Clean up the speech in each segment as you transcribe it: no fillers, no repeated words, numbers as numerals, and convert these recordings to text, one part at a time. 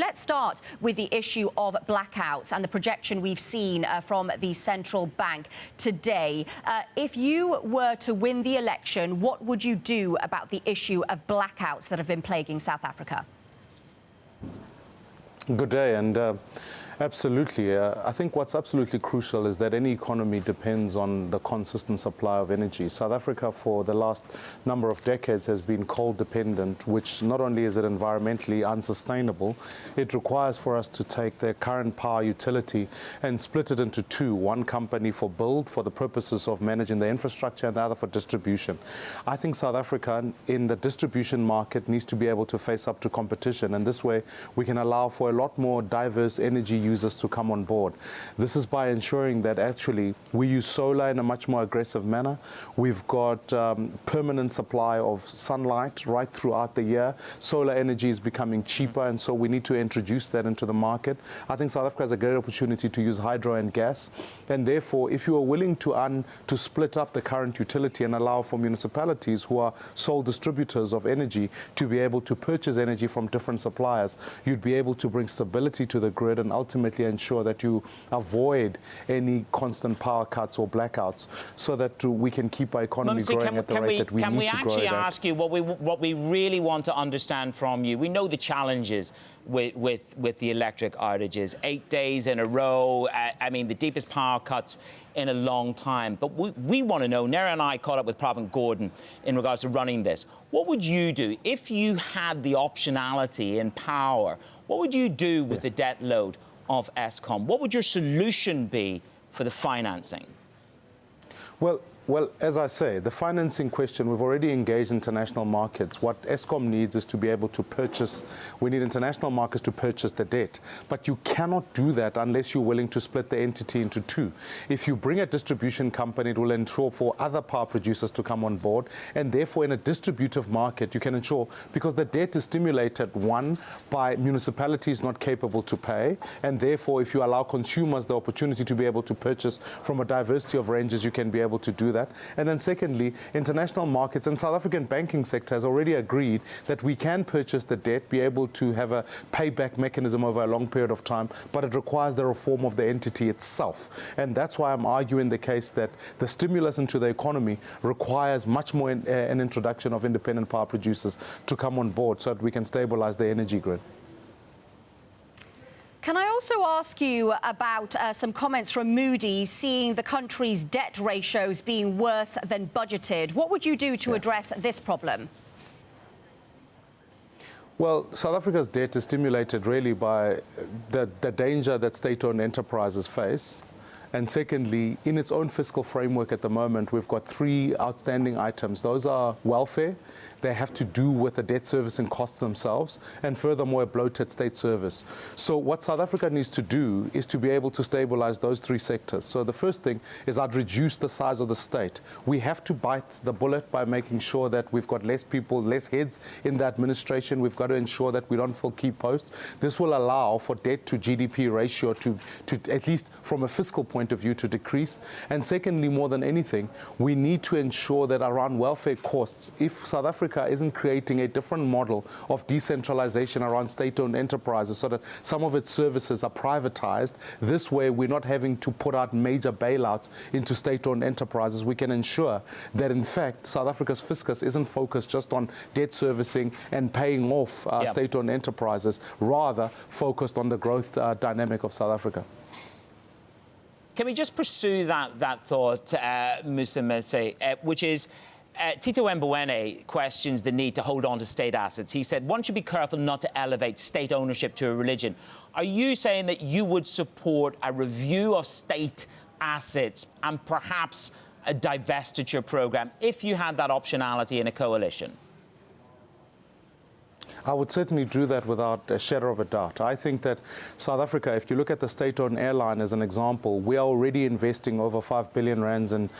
Let's start with the issue of blackouts and the projection we've seen from the central bank today. If you were to win the election, what would you do about the issue of blackouts that have been plaguing South Africa? Good day, and absolutely. I think what's absolutely crucial is that any economy depends on the consistent supply of energy. South Africa, for the last number of decades, has been coal dependent, which not only is it environmentally unsustainable, it requires for us to take the current power utility and split it into two, one company for build, for the purposes of managing the infrastructure, and the other for distribution. I think South Africa, in the distribution market, needs to be able to face up to competition, and this way we can allow for a lot more diverse energy users to come on board. This is by ensuring that actually we use solar in a much more aggressive manner. We've got permanent supply of sunlight right throughout the year. Solar energy is becoming cheaper, and so we need to introduce that into the market. I think South Africa has a great opportunity to use hydro and gas, and therefore if you are willing to split up the current utility and allow for municipalities who are sole distributors of energy to be able to purchase energy from different suppliers, you'd be able to bring stability to the grid and ultimately ensure that you avoid any constant power cuts or blackouts, so that we can keep our economy growing at the rate that we need to grow. Can we actually ask you what we really want to understand from you? We know the challenges with the electric outages, 8 days in a row. I mean, the deepest power cuts in a long time. But we want to know, Nera and I caught up with Pravin Gordhan in regards to running this. What would you do if you had the optionality in power? What would you do with the debt load of Eskom? What would your solution be for the financing? Well, as I say, the financing question, we've already engaged international markets. What Eskom needs is to be able to purchase, we need international markets to purchase the debt. But you cannot do that unless you're willing to split the entity into two. If you bring a distribution company, it will ensure for other power producers to come on board. And therefore, in a distributive market, you can ensure, because the debt is stimulated, one, by municipalities not capable to pay. And therefore, if you allow consumers the opportunity to be able to purchase from a diversity of ranges, you can be able to do that. And then secondly, international markets and South African banking sector has already agreed that we can purchase the debt, be able to have a payback mechanism over a long period of time, but it requires the reform of the entity itself. And that's why I'm arguing the case that the stimulus into the economy requires much more an introduction of independent power producers to come on board so that we can stabilize the energy grid. Can I also ask you about some comments from Moody's seeing the country's debt ratios being worse than budgeted? What would you do to address this problem? Well, South Africa's debt is stimulated really by the danger that state-owned enterprises face. And secondly, in its own fiscal framework at the moment, we've got three outstanding items. Those are welfare. They have to do with the debt servicing costs themselves, and furthermore, a bloated state service. So what South Africa needs to do is to be able to stabilize those three sectors. So the first thing is I'd reduce the size of the state. We have to bite the bullet by making sure that we've got less people, less heads in the administration. We've got to ensure that we don't fill key posts. This will allow for debt to GDP ratio to at least from a fiscal point of view, to decrease. And secondly, more than anything, we need to ensure that around welfare costs, if South Africa isn't creating a different model of decentralization around state-owned enterprises so that some of its services are privatized, this way we're not having to put out major bailouts into state-owned enterprises. We can ensure that, in fact, South Africa's fiscus isn't focused just on debt servicing and paying off state-owned enterprises, rather focused on the growth dynamic of South Africa. Can we just pursue that thought, Musa Mese, which is, Tito Mboweni questions the need to hold on to state assets. He said one should be careful not to elevate state ownership to a religion. Are you saying that you would support a review of state assets and perhaps a divestiture program if you had that optionality in a coalition? I would certainly do that without a shadow of a doubt. I think that South Africa, if you look at the state-owned airline as an example, we are already investing over 5 billion rands in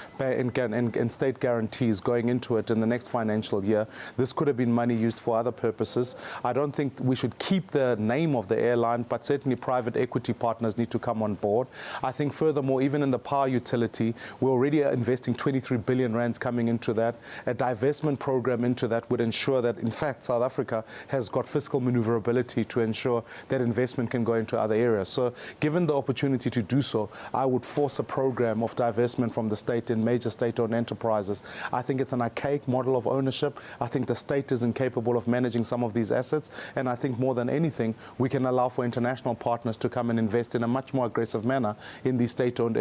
state guarantees going into it in the next financial year. This could have been money used for other purposes. I don't think we should keep the name of the airline, but certainly private equity partners need to come on board. I think furthermore, even in the power utility, we're already investing 23 billion rands coming into that. A divestment program into that would ensure that, in fact, South Africa has got fiscal maneuverability to ensure that investment can go into other areas. So given the opportunity to do so, I would force a program of divestment from the state in major state-owned enterprises. I think it's an archaic model of ownership. I think the state is incapable of managing some of these assets, and I think more than anything, we can allow for international partners to come and invest in a much more aggressive manner in these state-owned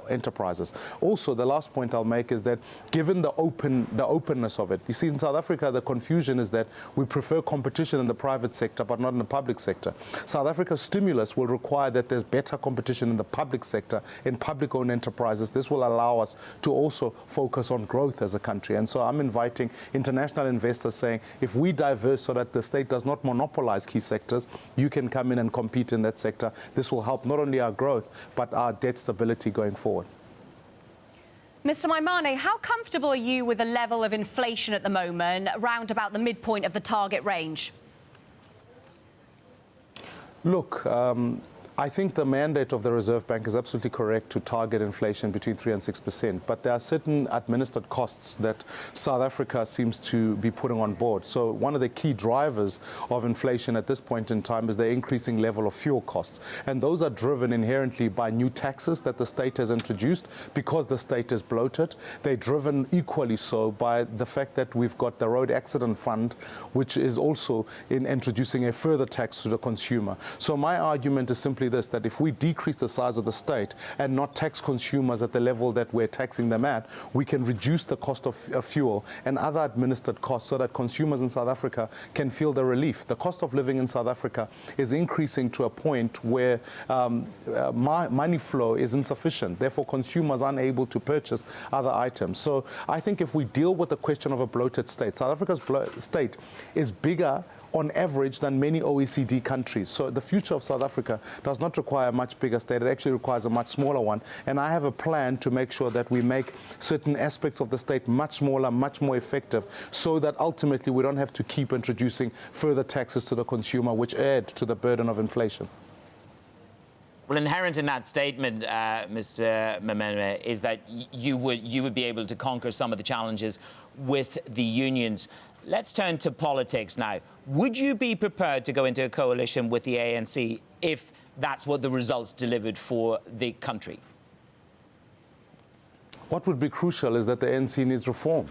enterprises. Also, the last point I'll make is that given the openness of it, you see in South Africa the confusion is that we prefer competition in the private sector but not in the public sector. South Africa's stimulus will require that there's better competition in the public sector, in public-owned enterprises. This will allow us to also focus on growth as a country. And so I'm inviting international investors saying, if we diverse so that the state does not monopolize key sectors, you can come in and compete in that sector. This will help not only our growth, but our debt stability going forward. Mr. Maimane, how comfortable are you with the level of inflation at the moment, round about the midpoint of the target range? Look, I think the mandate of the Reserve Bank is absolutely correct to target inflation between 3 and 6%, but there are certain administered costs that South Africa seems to be putting on board. So one of the key drivers of inflation at this point in time is the increasing level of fuel costs. And those are driven inherently by new taxes that the state has introduced because the state is bloated. They're driven equally so by the fact that we've got the Road Accident Fund, which is also introducing a further tax to the consumer. So my argument is simply this, that if we decrease the size of the state and not tax consumers at the level that we're taxing them at, we can reduce the cost of fuel and other administered costs so that consumers in South Africa can feel the relief. The cost of living in South Africa is increasing to a point where money flow is insufficient. Therefore, consumers are unable to purchase other items. So I think if we deal with the question of a bloated state, South Africa's state is bigger on average than many OECD countries. So the future of South Africa does not require a much bigger state. It actually requires a much smaller one. And I have a plan to make sure that we make certain aspects of the state much smaller, much more effective, so that ultimately we don't have to keep introducing further taxes to the consumer, which add to the burden of inflation. Well, inherent in that statement, Mr. Maimane, is that you would be able to conquer some of the challenges with the unions. Let's turn to politics now. Would you be prepared to go into a coalition with the ANC if that's what the results delivered for the country? What would be crucial is that the ANC needs reform.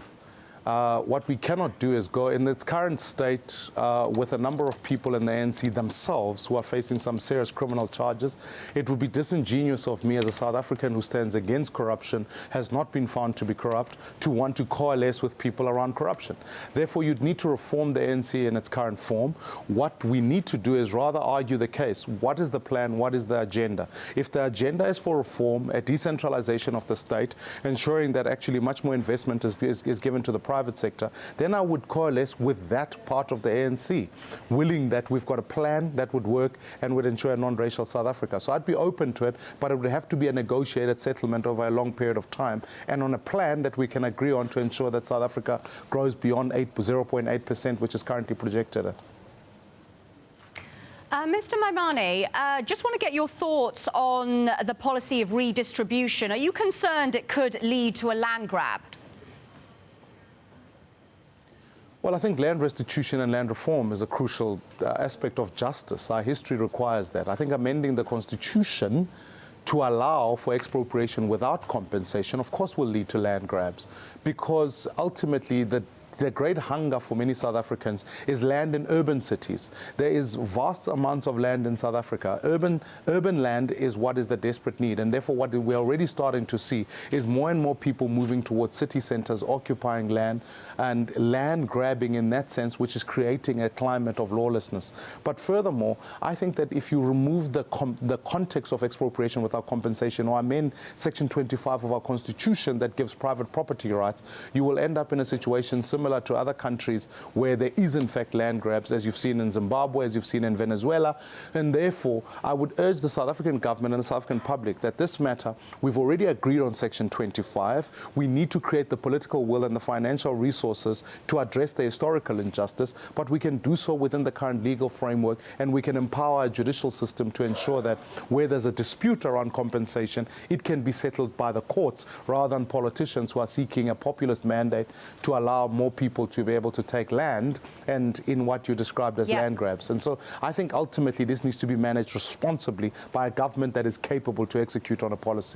What we cannot do is go in its current state with a number of people in the ANC themselves who are facing some serious criminal charges. It would be disingenuous of me as a South African who stands against corruption, has not been found to be corrupt, to want to coalesce with people around corruption. Therefore, you'd need to reform the ANC in its current form. What we need to do is rather argue the case. What is the plan? What is the agenda? If the agenda is for reform, a decentralization of the state, ensuring that actually much more investment is given to the private sector, then I would coalesce with that part of the ANC, willing that we've got a plan that would work and would ensure a non-racial South Africa. So I'd be open to it, but it would have to be a negotiated settlement over a long period of time and on a plan that we can agree on to ensure that South Africa grows beyond 0.8%, which is currently projected at. Mr. Maimane, just want to get your thoughts on the policy of redistribution. Are you concerned it could lead to a land grab? Well, I think land restitution and land reform is a crucial aspect of justice. Our history requires that. I think amending the Constitution to allow for expropriation without compensation, of course, will lead to land grabs, because ultimately the great hunger for many South Africans is land in urban cities. There is vast amounts of land in South Africa. Urban land is what is the desperate need, and therefore what we're already starting to see is more and more people moving towards city centers, occupying land, and land grabbing in that sense, which is creating a climate of lawlessness. But furthermore, I think that if you remove the context of expropriation without compensation, or amend Section 25 of our Constitution that gives private property rights, you will end up in a situation similar to other countries where there is in fact land grabs, as you've seen in Zimbabwe, as you've seen in Venezuela. And therefore, I would urge the South African government and the South African public that this matter, we've already agreed on Section 25. We need to create the political will and the financial resources to address the historical injustice, but we can do so within the current legal framework, and we can empower a judicial system to ensure that where there's a dispute around compensation, it can be settled by the courts rather than politicians who are seeking a populist mandate to allow more people to be able to take land and in what you described as land grabs. And so I think ultimately this needs to be managed responsibly by a government that is capable to execute on a policy.